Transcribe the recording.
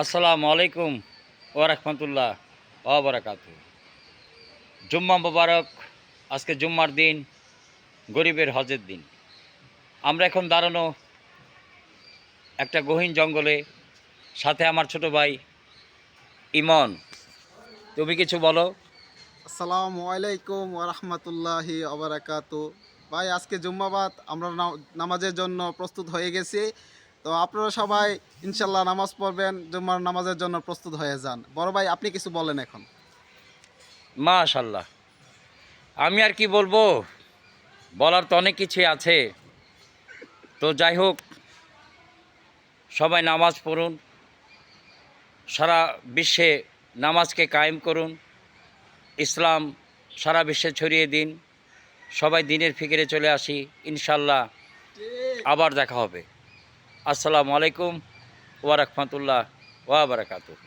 আসসালামু আলাইকুম ওয়া রাহমাতুল্লাহ ওয়া বারাকাতুহু। জুম্মা মোবারক। আজকে জুম্মার দিন, গরিবের হজের দিন। আমরা এখন দাঁড়ানো একটা গহীন জঙ্গলে, সাথে আমার ছোট ভাই ইমন। তুমি কিছু বলো। আসসালামু আলাইকুম ওরহমতুল্লাহি অবরাকাতু। ভাই, আজকে জুম্মাবাদ, আমরা নামাজের জন্য প্রস্তুত হয়ে গেছি। তো আপনারা সবাই ইনশাল্লাহ নামাজ পড়বেন, জুম্মার নামাজের জন্য প্রস্তুত হয়ে যান। বড় ভাই, আপনি কিছু বলেন এখন। মাশাল্লাহ। আমি আর কি বলবো, বলার তো অনেক কিছুই আছে। তো যাই হোক, সবাই নামাজ পড়ুন, সারা বিশ্বে নামাজকে কায়েম করুন, ইসলাম সারা বিশ্বে ছড়িয়ে দিন। সবাই দিনের ফিকিরে চলে আসি, ইনশাল্লাহ আবার দেখা হবে। আসসালামু আলাইকুম ওয়া রাহমাতুল্লাহ ওয়া বারাকাতুহু।